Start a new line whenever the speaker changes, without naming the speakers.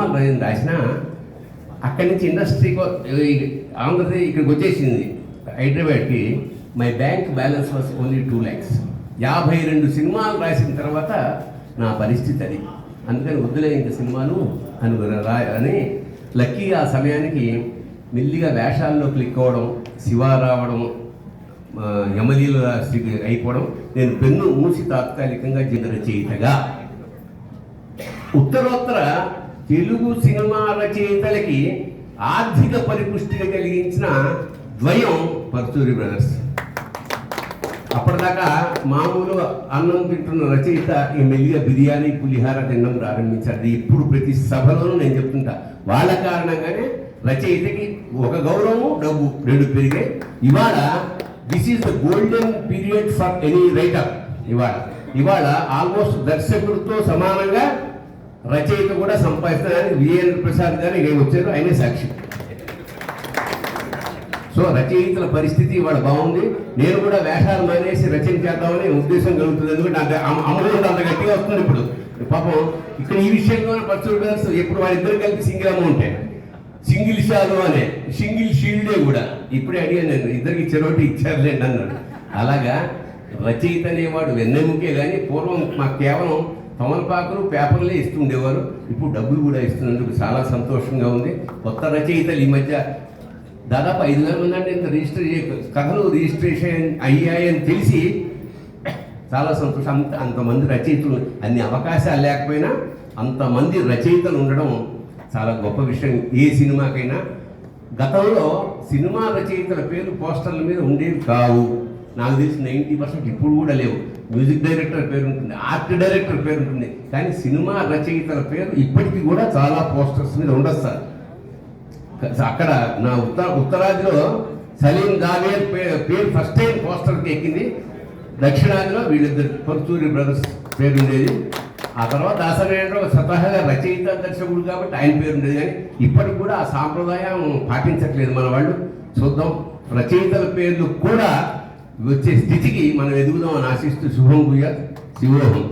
సినిమాలు రాసినా అక్కడి నుంచి ఇండస్ట్రీకి ఆంధ్రప్రదేశ్ ఇక్కడికి వచ్చేసింది హైదరాబాద్కి. My bank balance was only 2 lakhs. 52 సినిమాలు రాసిన తర్వాత నా పరిస్థితి అది. అందుకని వద్దులే ఇంక సినిమాలు అని లక్కీ ఆ సమయానికి మెల్లిగా వేషాల్లో క్లిక్ అవ్వడం, శివ రావడం, యమలీల అయిపోవడం, నేను పెన్ను మూసి తాత్కాలికంగా రచయితగా ఉత్తరోత్తర తెలుగు సినిమా రచయితలకి ఆర్థిక పరిపుష్టిగా కలిగించిన ద్వయం పరుచూరి బ్రదర్స్. అప్పటిదాకా మామూలు అన్నం తింటున్న రచయిత ఈ మెల్లిగా బిర్యానీ పులిహార తినడం ప్రారంభించారు. ఇప్పుడు ప్రతి సభలోనూ నేను చెప్తుంటా, వాళ్ళ కారణంగానే రచయితకి ఒక గౌరవము, డబ్బు రెండు పెరిగాయి. ఇవాళ this is the golden period for any writer. ఇవాళ ఆల్మోస్ట్ దర్శకుడితో సమానంగా రచయిత కూడా సంపాదిస్తున్నారని వీరేంద్ర ప్రసాద్ గారు ఇక వచ్చారు, ఆయనే సాక్షి. సో రచయితల పరిస్థితి ఇవాళ బాగుంది. నేను కూడా వేషాలు మానేసి రచన చేద్దామని ఉద్దేశం కలుగుతుంది. ఎందుకంటే నాకు అమౌంట్ అంత గట్టిగా వస్తుంది. ఇప్పుడు పాపం ఇక్కడ ఈ విషయంలో పర్చూర్ బ్రదర్స్ ఎప్పుడు వాళ్ళిద్దరు కలిపి సింగిల్ అమౌంటే, సింగిల్ షాలు అనే సింగిల్ షీల్డే కూడా ఇప్పుడే అడిగాను నేను, ఇద్దరికి చెరోటి ఇచ్చారులేండి అన్నాడు. అలాగా రచయిత అనేవాడు వెన్నెముకే. కానీ పూర్వం మాకు కేవలం తమలపాకులు పేపర్లే ఇస్తుండేవారు, ఇప్పుడు డబ్బులు కూడా ఇస్తున్నందుకు చాలా సంతోషంగా ఉంది. కొత్త రచయితలు ఈ మధ్య దాదాపు 5,000 మంది అంటే కథలు రిజిస్ట్రేషన్ అయ్యాయని తెలిసి చాలా సంతోషం. అంతమంది రచయితలు, అన్ని అవకాశాలు లేకపోయినా అంతమంది రచయితలు ఉండడం చాలా గొప్ప విషయం ఏ సినిమాకైనా. గతంలో సినిమా రచయితల పేరు పోస్టర్ల మీద ఉండేవి కావు. నాకు తెలిసి 90% ఇప్పుడు కూడా లేవు. మ్యూజిక్ డైరెక్టర్ పేరు ఉంటుంది, ఆర్ట్ డైరెక్టర్ పేరు ఉంటుంది, కానీ సినిమా రచయితల పేరు ఇప్పటికీ కూడా చాలా పోస్టర్స్ మీద ఉండదు సార్. అక్కడ నా ఉత్తరాదిలో సలీం జావేద్ పేరు ఫస్ట్ టైం పోస్టర్కి ఎక్కింది. దక్షిణాదిలో వీళ్ళిద్దరు పరుచూరి బ్రదర్స్ పేరు ఉండేది. ఆ తర్వాత దాసనారాయణరావు స్వతహాగా రచయిత దర్శకుడు కాబట్టి ఆయన పేరు ఉండేది. కానీ ఇప్పటికి కూడా ఆ సాంప్రదాయం పాటించట్లేదు మన వాళ్ళు. చూద్దాం, రచయితల పేర్లు కూడా వచ్చే స్థితికి మనం ఎదుగుదాం అని ఆశిస్తూ శుభం భూయాత్. శివోహం.